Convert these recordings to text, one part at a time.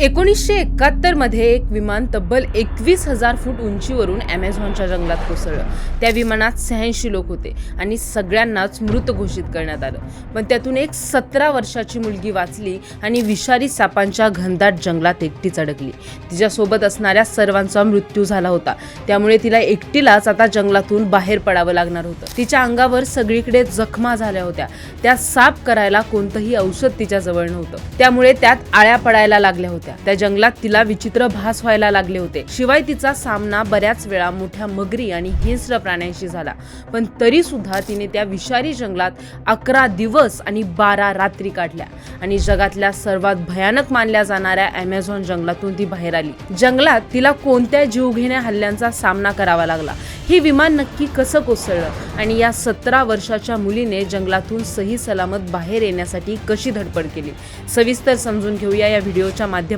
1971 मध्ये एक विमान तब्बल 21,000 फूट उंचीवरून ॲमेझॉनच्या जंगलात कोसळलं. त्या विमानात 86 लोक होते आणि सगळ्यांनाच मृत घोषित करण्यात आलं. पण त्यातून एक 17 वर्षाची मुलगी वाचली आणि विषारी सापांच्या घनदाट जंगलात एकटीच अडकली. तिच्यासोबत असणाऱ्या सर्वांचा मृत्यू झाला होता. त्यामुळे तिला एकटीलाच आता जंगलातून बाहेर पडावं लागणार होतं. तिच्या अंगावर सगळीकडे जखमा झाल्या होत्या. त्या साफ करायला कोणतंही औषध तिच्या जवळ नव्हतं. त्यामुळे त्यात आळ्या पडायला लागल्या होत्या. त्या जंगलात तिला विचित्र भास व्हायला लागले होते. शिवाय तिचा सामना बऱ्याच वेळा मोठ्या मगरी आणि हिंस्र प्राण्यांशी झाला. पण तरी सुद्धा तिने त्या विषारी जंगलात 11 दिवस आणि 12 रात्री काढल्या आणि जगातल्या सर्वात भयानक मानल्या जाणाऱ्या ॲमेझॉन जंगलातून ती बाहेर आली. जंगलात तिला कोणत्या जीवघेण्या हल्ल्यांचा सामना करावा लागला, हे विमान नक्की कसं कोसळलं आणि या 17 वर्षाच्या मुलीने जंगलातून सही सलामत बाहेर येण्यासाठी कशी धडपड केली, सविस्तर समजून घेऊया या व्हिडिओच्या माध्यमातून.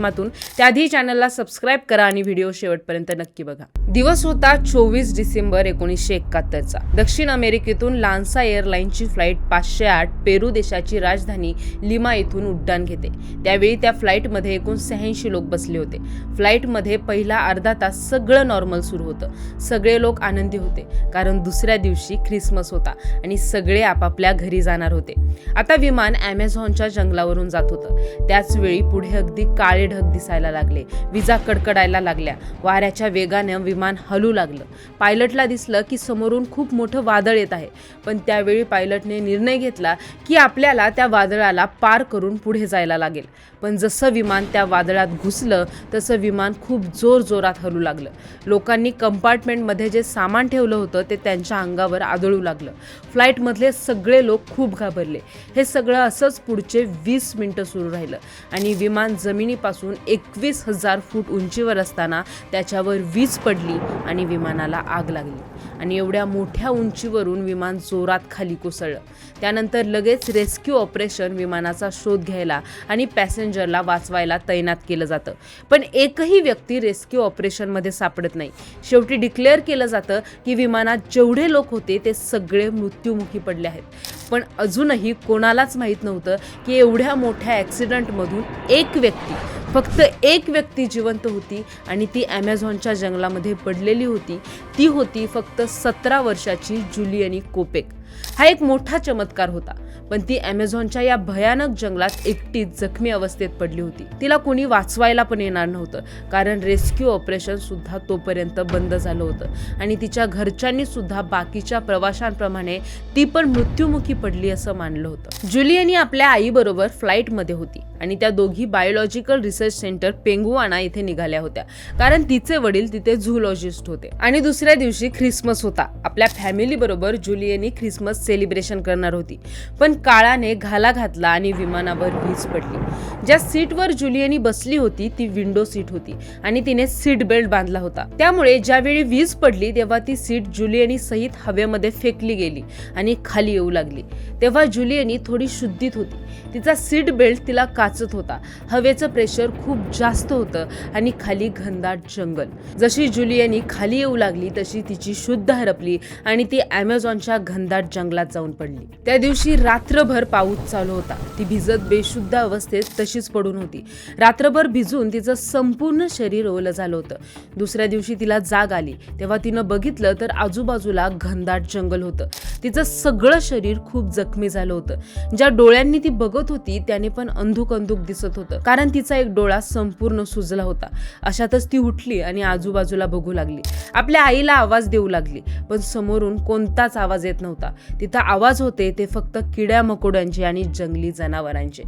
त्याआधी चॅनलला सबस्क्राईब करा आणि व्हिडिओ शेवटपर्यंत नक्की बघा. दिवस होता 24 डिसेंबर 1971चा. दक्षिण अमेरिकेतून लान्सा एअरलाईनची फ्लाईट 508 पेरू देशाची राजधानी लिमा येथून उड्डाण घेते. त्यावेळी त्या फ्लाईटमध्ये एकूण 86 लोक बसले होते. फ्लाईटमध्ये पहिला अर्धा तास सगळं नॉर्मल सुरू होतं. सगळे लोक आनंदी होते कारण दुसऱ्या दिवशी ख्रिसमस होता आणि सगळे आपापल्या घरी जाणार होते. आता विमान ॲमेझॉनच्या जंगलावरून जात होतं. त्याच वेळी पुढे अगदी काळे ढग दिसायला लागले. विजा कडकडायला लागल्या. वाऱ्याच्या वेगाने विमान हलू लागलं. पायलटला दिसलं की समोरून खूप मोठं वादळ येत आहे. पण त्यावेळी पायलटने निर्णय घेतला की आपल्याला त्या वादळाला पार करून पुढे जायला लागेल. पण जसं विमान त्या वादळात घुसलं तसं विमान खूप जोरात हलू लागलं. लोकांनी कंपार्टमेंटमध्ये जे सामान ठेवलं होतं ते त्यांच्या अंगावर आदळू लागलं. फ्लाईटमधले सगळे लोक खूप घाबरले. हे सगळं असंच पुढचे 20 मिनिटं सुरू राहिलं आणि विमान जमिनीपासून 21,000 फूट उंचीवर असताना त्याच्यावर वीज पडली आणि विमानाला आग लागली आणि एवढ्या मोठ्या उंचीवरून विमान जोरात खाली कोसळलं. त्यानंतर लगेच रेस्क्यू ऑपरेशन विमानाचा शोध घ्यायला आणि पॅसेंजरला वाचवायला तैनात केलं जातं. पण एकही व्यक्ती रेस्क्यू ऑपरेशनमध्ये सापडत नाही. शेवटी डिक्लेअर केलं जातं की विमानात जेवढे लोक होते ते सगळे मृत्युमुखी पडले आहेत. पण अजूनही कोणालाच माहीत नव्हतं की एवढ्या मोठ्या ॲक्सिडेंटमधून फक्त एक व्यक्ती जिवंत होती आणि ती ॲमेझॉनच्या जंगलामध्ये पडलेली होती. ती होती फक्त 17 वर्षाची जुलियनी कोपेक. हा एक मोठा चमत्कार होता. पण ती ॲमेझॉनच्या या भयानक जंगलात एकटीच जखमी अवस्थेत पडली होती. तिला कोणी वाचवायला पण येणार नव्हतं कारण रेस्क्यू ऑपरेशन सुद्धा तोपर्यंत बंद झालं होतं आणि तिच्या घरच्यांनी सुद्धा बाकीच्या प्रवाशांप्रमाणे ती पण मृत्युमुखी पडली असं मानलं होतं. जुलियनी आपल्या आईबरोबर फ्लाईटमध्ये होती आणि त्या दोघी बायोलॉजिकल रिसर्च सेंटर पेंगुआना इथे निघाल्या होत्या कारण तिचे वडील तिथे झूलॉजिस्ट होते. आणि दुसऱ्या दिवशी ख्रिसमस होता. आपल्या फॅमिली बरोबर जुलियनी ख्रिसमस सेलिब्रेशन करणार होती. पण काळाने घाला घातला आणि विमानावर वीज पडली. ज्या सीटवर जुलियनी बसली होती ती विंडो सीट होती आणि तिने सीट बेल्ट बांधला होता. त्यामुळे ज्यावेळी वीज पडली तेव्हा ती सीट जुलियनी सहित हवेमध्ये फेकली गेली आणि खाली येऊ लागली. तेव्हा जुलियनी थोडी शुद्धीत होती. तिचा सीट बेल्ट तिला काचत होता. हवेचं प्रेशर खूप जास्त होतं आणि खाली घनदाट जंगल. जशी जुलियनी खाली येऊ लागली तशी तिची शुद्ध हरपली आणि ती ॲमेझॉनच्या घनदाट जंगलात जाऊन पडली. त्या दिवशी रात्रभर पाऊस चालू होता. ती भिजत बेशुद्ध अवस्थेत तशीच पडून होती. रात्रभर भिजून तिचं संपूर्ण शरीर ओलं झालं होतं. दुसऱ्या दिवशी तिला जाग आली तेव्हा तिनं बघितलं तर आजूबाजूला घनदाट जंगल होतं. तिचं सगळं शरीर खूप जखमी झालं होतं. ज्या डोळ्यांनी ती बघत होती त्याने पण अंधुक दिसत होतं कारण तिचा एक डोळा संपूर्ण सुजला होता. अशातच ती उठली आणि आजूबाजूला बघू लागली. आपल्या आईला आवाज देऊ लागली पण समोरून कोणताच आवाज येत नव्हता. तिथं आवाज होते ते फक्त किड्या मकोड्यांचे आणि जंगली जनावरांचे.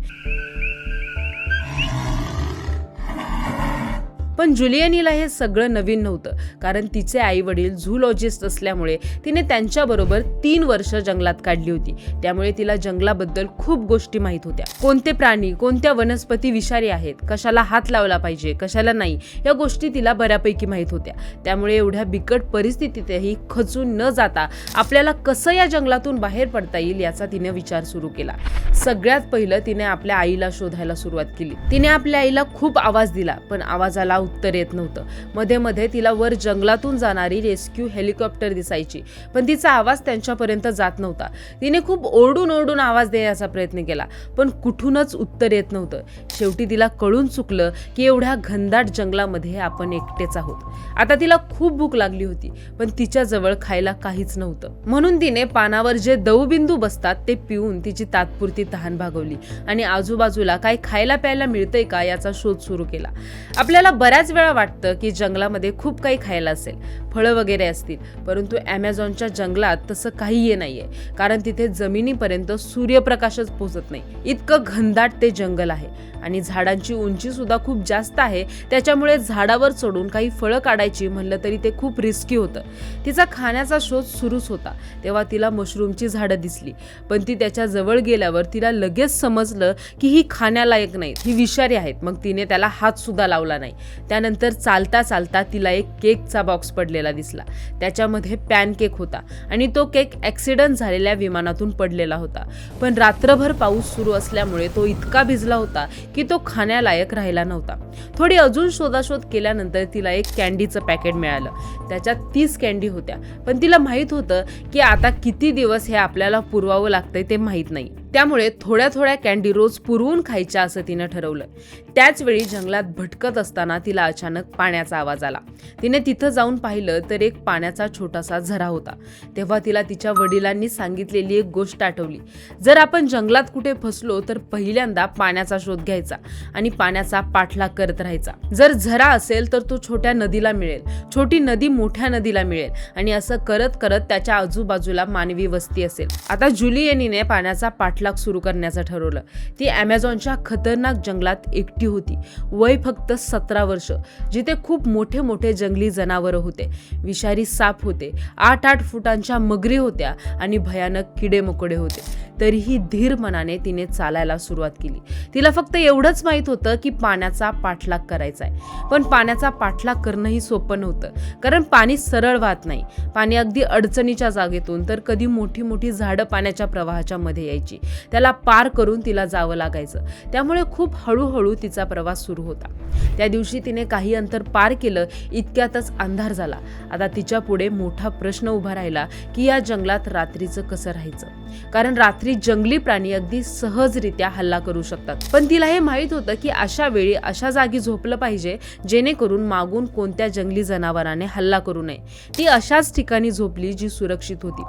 पण जुलियनीला हे सगळं नवीन नव्हतं कारण तिचे आई वडील झूलॉजिस्ट असल्यामुळे तिने त्यांच्याबरोबर 3 वर्ष जंगलात काढली होती. त्यामुळे तिला जंगलाबद्दल खूप गोष्टी माहीत होत्या. कोणते प्राणी, कोणत्या वनस्पती विषारी आहेत, कशाला हात लावला पाहिजे, कशाला नाही, या गोष्टी तिला बऱ्यापैकी माहीत होत्या. त्यामुळे एवढ्या बिकट परिस्थितीतही खचून न जाता आपल्याला कसं या जंगलातून बाहेर पडता येईल याचा तिने विचार सुरू केला. सगळ्यात पहिलं तिने आपल्या आईला शोधायला सुरुवात केली. तिने आपल्या आईला खूप आवाज दिला पण आवाजाला उत्तर येत नव्हतं. मध्ये मध्ये तिला वर जंगलातून जाणारी रेस्क्यू हेलिकॉप्टर दिसायची, पण तिचा आवाज त्यांच्यापर्यंत जात नव्हता. तिने खूप ओरडून ओरडून आवाज देण्याचा प्रयत्न केला, पण कुठूनच उत्तर येत नव्हतं. शेवटी तिला कळून चुकलं की एवढ्या घनदाट जंगलामध्ये आपण एकटेच आहोत. आता तिला खूप भूक लागली होती, पण तिच्या जवळ खायला काहीच नव्हतं. म्हणून तिने पानावर जे दवबिंदू बसतात ते पिऊन तिची तात्पुरती तहान भागवली आणि आजूबाजूला काही खायला प्यायला मिळतंय का याचा शोध सुरू केला. आपल्याला बऱ्याच वेळा वाटतं की जंगलामध्ये खूप काही खायला असेल, फळं वगैरे असतील, परंतु ॲमेझॉनच्या जंगलात तसं काहीही नाहीये, कारण तिथे जमिनीपर्यंत सूर्यप्रकाशच पोहोचत नाही. इतकं घनदाट ते जंगल आहे आणि झाडांची उंची सुद्धा खूप जास्त आहे. त्याच्यामुळे झाडावर चढून काही फळं काढायची म्हणलं तरी ते खूप रिस्की होतं. तिचा खाण्याचा शोध सुरूच होता तेव्हा तिला मशरूमची झाडं दिसली, पण ती त्याच्या जवळ गेल्यावर तिला लगेच समजलं की ही खाण्यालायक नाहीत, ही विषारी आहेत. मग तिने त्याला हात सुद्धा लावला नाही. त्यानंतर चालता चालता तिला एक केकचा बॉक्स पडलेला दिसला. त्याच्यामध्ये पॅनकेक होता आणि तो केक ॲक्सिडेंट झालेल्या विमानातून पडलेला होता. पण रात्रभर पाऊस सुरू असल्यामुळे तो इतका भिजला होता की तो खाण्यालायक राहिला नव्हता. थोडी अजून शोधाशोध केल्यानंतर तिला एक कॅन्डीचं पॅकेट मिळालं. त्याच्यात 30 कॅन्डी होत्या, पण तिला माहित होतं की आता किती दिवस हे आपल्याला पुरवावं लागतंय ते माहित नाही. त्यामुळे थोड्या थोड्या कॅन्डी रोज पुरवून खायच्या असं तिनं ठरवलं. त्याच वेळी जंगलात भटकत असताना तिला अचानक पाण्याचा आवाज आला. तिने तिथं जाऊन पाहिलं तर एक पाण्याचा छोटासा झरा होता. तेव्हा तिला तिच्या वडिलांनी सांगितलेली एक गोष्ट आठवली. जर आपण जंगलात कुठे फसलो तर पहिल्यांदा पाण्याचा शोध घ्यायचा आणि पाण्याचा पाठलाग करत राहायचा. जर झरा असेल तर तो छोट्या नदीला मिळेल, छोटी नदी मोठ्या नदीला मिळेल आणि असं करत करत त्याच्या आजूबाजूला मानवी वस्ती असेल. आता जुलियनीने पाण्याचा पाठलाग सुरू करण्याचं ठरवलं. ती ॲमेझॉनच्या खतरनाक जंगलात एकटी होती. वय फक्त 17 वर्ष. जिथे खूप मोठे मोठे जंगली जनावरं होते, विषारी साप होते, 8-8 फुटांच्या मगरी होत्या आणि भयानक किडे मकोडे होते. तरीही धीर मनाने तिने चालायला सुरुवात केली. तिला फक्त एवढंच माहित होतं की पाण्याचा पाठलाग करायचा आहे. पण पाण्याचा पाठलाग करणंही सोपं नव्हतं, कारण पाणी सरळ वाहत नाही. पाणी अगदी अडचणीच्या जागेतून तर कधी मोठी मोठी झाडं पाण्याच्या प्रवाहाच्या मध्ये यायची. त्याला पार करून तिला जावं लागायचं. त्यामुळे खूप हळूहळू तिचा प्रवास सुरू होता. त्या दिवशी तिने काही अंतर पार केलं, इतक्यातच अंधार झाला. आता तिच्या पुढे मोठा प्रश्न उभा राहिला की या जंगलात रात्रीचं कसं राहायचं, कारण रात्री जंगली प्राणी अगदी सहजरित्या हल्ला करू शकतात. पण तिला हे माहित होतं की अशा वेळी अशा जागी झोपलं पाहिजे जेणेकरून मागून कोणत्या जंगली जनावराने हल्ला करू नये. ती अशाच ठिकाणी झोपली जी सुरक्षित होती.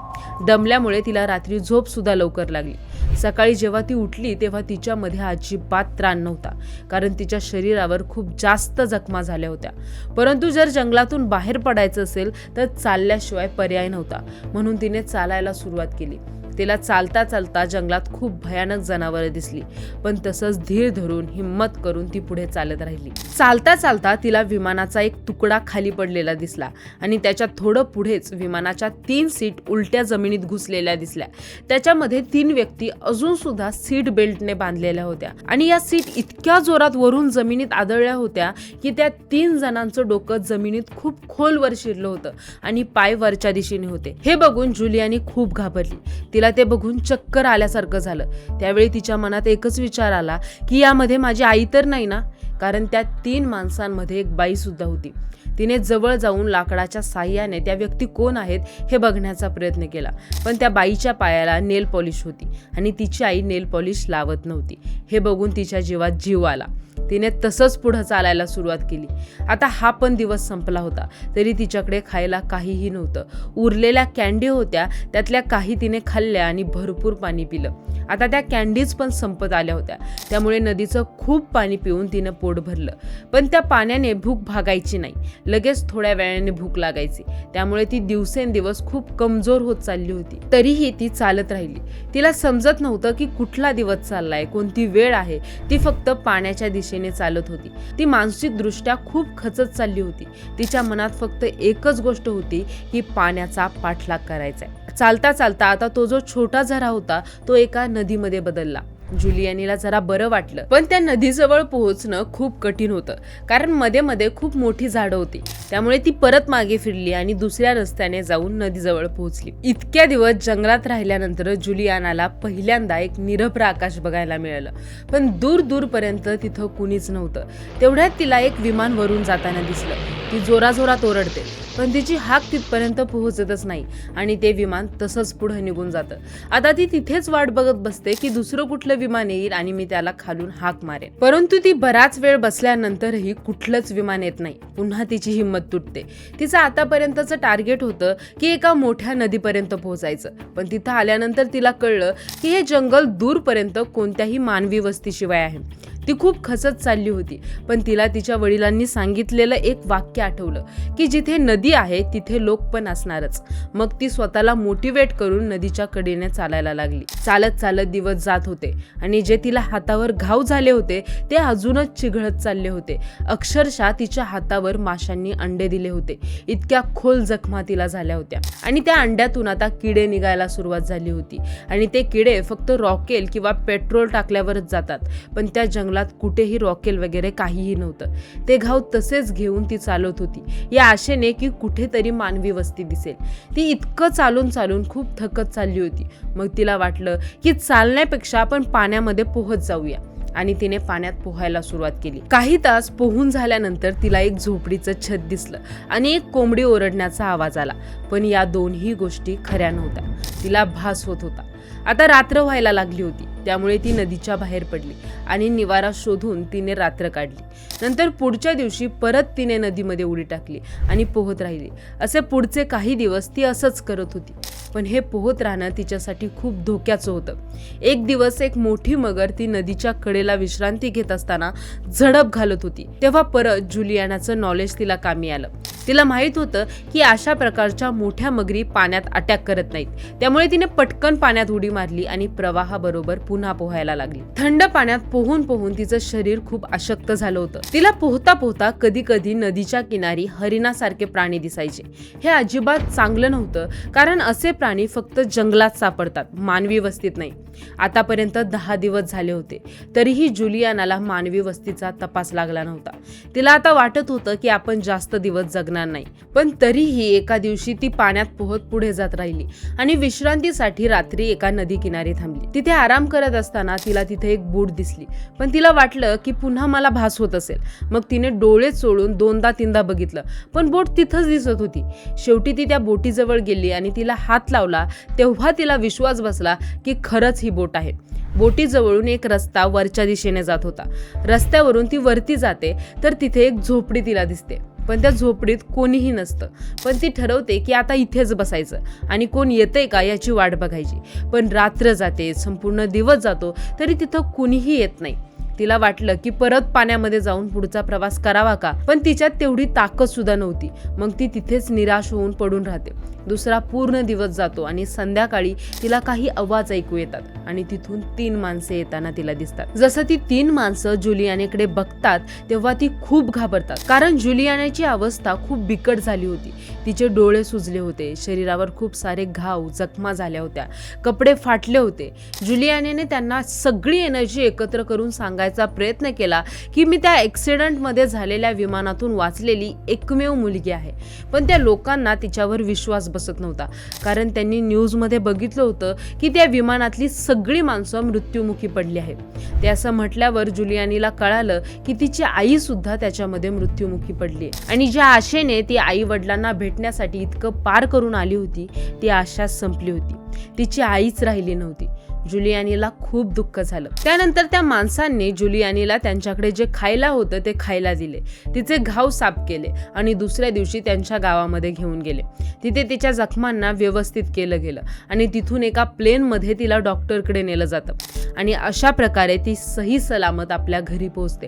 दमल्यामुळे तिला रात्री झोप सुद्धा लवकर लागली. सकाळी जेव्हा ती उठली तेव्हा तिच्यामध्ये अजिबात त्राण नव्हता, कारण तिच्या शरीरावर खूप जास्त जखमा झाल्या होत्या. परंतु जर जंगलातून बाहेर पडायचं असेल तर चालल्याशिवाय पर्याय नव्हता. म्हणून तिने चालायला सुरुवात केली. तिला चालता चालता जंगलात खूप भयानक जनावरं दिसली, पण तसंच धीर धरून हिम्मत करून ती पुढे चालत राहिली. चालता चालता तिला विमानाचा एक तुकडा खाली पडलेला दिसला आणि त्याच्या थोडं पुढेच विमानाच्या 3 सीट उलट्या जमिनीत घुसलेल्या दिसल्या. त्याच्यामध्ये 3 व्यक्ती अजून सुद्धा सीट बेल्टने बांधलेल्या होत्या आणि या सीट इतक्या जोरात वरून जमिनीत आदळल्या होत्या की त्या 3 जणांचं डोकं जमिनीत खूप खोलवर शिरलं होतं आणि पाय वरच्या दिशेने होते. हे बघून जुलियानी खूप घाबरली. तिला ते बघून चक्कर आल्यासारखं झालं. त्यावेळी तिच्या मनात एकच विचार आला की यामध्ये माझी आई तर नाही ना, कारण त्या 3 माणसांमध्ये एक बाई सुद्धा होती. तिने जवळ जाऊन लाकडाच्या साह्याने त्या व्यक्ती कोण आहेत हे बघण्याचा प्रयत्न केला, पण त्या बाईच्या पायाला नेल पॉलिश होती आणि तिची आई नेल पॉलिश लावत नव्हती. हे बघून तिच्या जीवात जीव आला. तिने तसंच पुढे चालायला सुरुवात केली. आता हा पण दिवस संपला होता, तरी तिच्याकडे खायला काहीही नव्हतं. उरलेल्या कॅन्डी होत्या, त्यातल्या काही तिने खाल्ल्या आणि भरपूर पाणी पिलं. आता त्या कॅन्डीज पण संपत आल्या होत्या, त्यामुळे नदीचं खूप पाणी पिऊन तिनं पोट भरलं. पण त्या पाण्याने भूक भागायची नाही, लगेच थोड्या वेळाने भूक लागायची. त्यामुळे ती दिवसेंदिवस खूप कमजोर होत चालली होती. तरीही ती चालत राहिली. तिला समजत नव्हतं की कुठला दिवस चाललाय, कोणती वेळ आहे. ती फक्त पाण्याच्या दिशेने चालत होती. ती मानसिक दृष्ट्या खूप खचत चालली होती. तिच्या मनात फक्त एकच गोष्ट होती की पाण्याचा पाठलाग करायचा. चालता चालता आता तो जो छोटा झरा होता तो एका नदीमध्ये बदलला. जुलियानीला जरा बरं वाटलं, पण त्या नदीजवळ पोहोचणं खूप कठीण होतं, कारण मध्ये मध्ये खूप मोठी झाडं होती. त्यामुळे ती परत मागे फिरली आणि दुसऱ्या रस्त्याने जाऊन नदीजवळ पोहोचली. इतक्या दिवस जंगलात राहिल्यानंतर जुलियानाला पहिल्यांदा एक निरभ्र आकाश बघायला मिळालं, पण दूर दूरपर्यंत तिथं कुणीच नव्हतं. तेवढ्यात तिला एक विमान वरून जाताना दिसलं. ती जोराजोरात ओरडते, पण तिची हाक तिथपर्यंत पोहोचतच नाही आणि ते विमान तसंच पुढे निघून जातं. आता ती तिथेच वाट बघत बसते की दुसरं कुठलं विमान येईल आणि मी त्याला खालून हाक मारेन. परंतु ती बराच वेळ बसल्यानंतरही कुठलंच विमान येत नाही. पुन्हा तिची हिंमत तुटते. तिचं आतापर्यंतचं टार्गेट होतं की एका मोठ्या नदीपर्यंत पोहोचायचं, पण तिथं आल्यानंतर तिला कळलं की हे जंगल दूरपर्यंत कोणत्याही मानवी वस्तीशिवाय आहे. ती खूप खचत चालली होती, पण तिला तिच्या वडिलांनी सांगितलेलं एक वाक्य आठवलं की जिथे नदी आहे तिथे लोक पण असणारच. मग ती स्वतःला मोटिवेट करून नदीच्या कडेने चालायला लागली. चालत चालत दिवस जात होते आणि जे तिला हातावर घाव झाले होते ते अजूनच चिघळत चालले होते. अक्षरशः तिच्या हातावर माशांनी अंडे दिले होते. इतक्या खोल जखमा तिला झाल्या होत्या आणि त्या अंड्यातून आता किडे निघायला सुरुवात झाली होती आणि ते किडे फक्त रॉकेल किंवा पेट्रोल टाकल्यावरच जातात, पण त्या जंगलात कुठेही रॉकेल वगैरे काहीही नव्हतं. ते घाव तसेच घेऊन ती चालत होती या आशेने की कुठेतरी मानवी वस्ती दिसेल. ती इतकं चालून चालून खूप थकत चालली होती. मग तिला वाटलं की चालण्यापेक्षा आपण पाण्यामध्ये पोहत जाऊया आणि तिने पाण्यात पोहायला सुरुवात केली. काही तास पोहून झाल्यानंतर तिला एक झोपडीचं छत दिसलं आणि एक कोंबडी ओरडण्याचा आवाज आला, पण या दोन्ही गोष्टी खऱ्या नव्हत्या. तिला भास होत होता. आता रात्र व्हायला लागली होती, त्यामुळे ती नदीच्या बाहेर पडली आणि निवारा शोधून तिने रात्र काढली. नंतर पुढच्या दिवशी परत तिने नदीमध्ये उडी टाकली आणि पोहत राहिली. असे पुढचे काही दिवस ती असंच करत होती, पण हे पोहत राहणं तिच्यासाठी खूप धोक्याचं होतं. एक दिवस एक मोठी मगर ती नदीच्या कडेला विश्रांती घेत असताना झडप घालत होती. तेव्हा परत जुलियानाचं नॉलेज तिला कामी आलं. तिला माहित होतं की अशा प्रकारच्या मोठ्या मगरी पाण्यात अटॅक करत नाहीत. त्यामुळे तिने पटकन पाण्यात उडी मारली आणि प्रवाहाबरोबर पुन्हा पोहायला लागली. थंड पाण्यात पोहून पोहून तिचं शरीर खूप अशक्त झालं होतं. तिला पोहता पोहता कधी कधी नदीच्या किनारी हरिणासारखे प्राणी दिसायचे. हे अजिबात चांगलं नव्हतं, कारण असे प्राणी फक्त जंगलात सापडतात, मानवी वस्तीत नाही. आतापर्यंत 10 दिवस झाले होते, तरीही जुलियानाला मानवी वस्तीचा तपास लागला नव्हता. तिला आता वाटत होतं की आपण जास्त दिवस जगणार नाही, पण तरीही एका दिवशी ती पाण्यात पोहत पुढे जात राहिली आणि विश्रांतीसाठी रात्री एका नदी किनारी थांबली. तिथे आराम करत असताना तिला तिथे एक बोट दिसली, पण तिला वाटलं की पुन्हा मला भास होत असेल. मग तिने डोळे चोळून 2दा-3दा बघितलं, पण बोट तिथंच दिसत होती. शेवटी ती त्या बोटीजवळ गेली आणि तिला हात लावला. तेव्हा तिला विश्वास बसला की खरंच ही बोट आहे. बोटीजवळून एक रस्ता वरच्या दिशेने जात होता. रस्त्यावरून ती वरती जाते तर तिथे एक झोपडी तिला दिसते, पण त्या झोपडीत कोणीही नसतं. पण ती ठरवते की आता इथेच बसायचं आणि कोण येतंय का याची वाट बघायची. पण रात्र जाते, संपूर्ण दिवस जातो, तरी तिथं कुणीही येत नाही. तिला वाटलं की परत पाण्यामध्ये जाऊन पुढचा प्रवास करावा का, पण तिच्यात तेवढी ताकद सुद्धा नव्हती. मग ती तिथेच निराश होऊन पडून राहते. दुसरा पूर्ण दिवस जातो आणि संध्याकाळी तिला काही आवाज ऐकू येतात आणि तिथून 3 माणसे येताना तिला दिसतात. जसं ती 3 माणसं जुलियानाकडे बघतात तेव्हा ती खूप घाबरतात, कारण जुलियानाची अवस्था खूप बिकट झाली होती. तिचे डोळे सुजले होते, शरीरावर खूप सारे घाव, जखमा झाल्या होत्या, कपडे फाटले होते. जुलियानाने त्यांना सगळी एनर्जी एकत्र करून सांगायचा प्रयत्न केला की मी त्या ॲक्सिडेंटमध्ये झालेल्या विमानातून वाचलेली एकमेव मुलगी आहे. पण त्या लोकांना तिच्यावर विश्वास बसत नव्हता, कारण त्यांनी न्यूजमध्ये बघितलं होतं की त्या विमानातली सगळी माणसं मृत्युमुखी पडली आहेत. ते असं म्हटल्यावर जुलियानीला कळालं की तिची आई सुद्धा त्याच्यामध्ये मृत्युमुखी पडली आणि ज्या आशेने ती आई वडिलांना भेटण्यासाठी इतकं पार करून आली होती ती आशा संपली होती. तिची आईच राहिली नव्हती. जुलियानीला खूप दुःख झालं. त्यानंतर त्या माणसांनी जुलियानीला त्यांच्याकडे जे खायला होतं ते खायला दिले, तिचे घाव साफ केले आणि दुसऱ्या दिवशी त्यांच्या गावामध्ये घेऊन गेले. तिथे तिच्या जखमांना व्यवस्थित केलं गेलं आणि तिथून एका प्लेनमध्ये तिला डॉक्टरकडे नेलं जातं आणि अशा प्रकारे ती सही सलामत आपल्या घरी पोहोचते.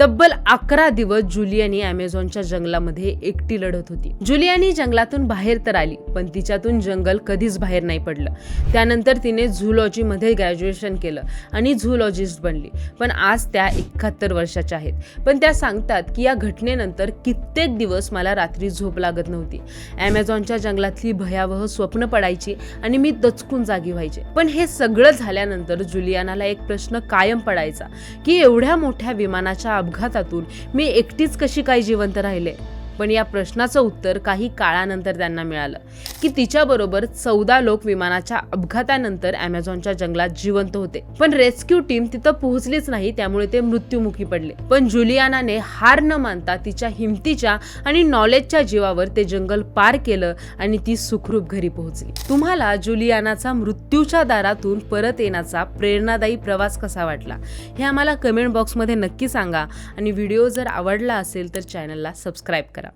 तब्बल 11 दिवस जुलियानी अमेझॉनच्या जंगलामध्ये एकटी लढत होती. जुलियानी जंगलातून बाहेर तर आली, पण तिच्यातून जंगल कधीच बाहेर नाही पडलं. त्यानंतर तिने झूलॉजी मध्ये ग्रॅज्युएशन केलं आणि झूलॉजिस्ट बनली. पण आज त्या 71 वर्षाच्या आहेत. पण त्या सांगतात की या घटनेनंतर कित्येक दिवस मला रात्री झोप लागत नव्हती. ॲमेझॉनच्या जंगलातली भयावह स्वप्न पडायची आणि मी दचकून जागी व्हायचे. पण हे सगळं झाल्यानंतर जुलियानाला एक प्रश्न कायम पडायचा की एवढ्या मोठ्या विमानाच्या अपघातातून मी एकटीच कशी काय जिवंत राहिले. पण या प्रश्नाचं उत्तर काही काळानंतर त्यांना मिळालं की तिच्याबरोबर 14 लोक विमानाच्या अपघातानंतर ॲमेझॉनच्या जंगलात जिवंत होते. पण रेस्क्यू टीम तिथं पोहोचलीच नाही, त्यामुळे ते मृत्युमुखी पडले. पण जुलियानाने हार न मानता तिच्या हिमतीच्या आणि नॉलेजच्या जीवावर ते जंगल पार केलं आणि ती सुखरूप घरी पोहोचली. तुम्हाला जुलियानाचा मृत्यूच्या दारातून परत येण्याचा प्रेरणादायी प्रवास कसा वाटला हे आम्हाला कमेंट बॉक्समध्ये नक्की सांगा आणि व्हिडिओ जर आवडला असेल तर चॅनलला सबस्क्राईब करा.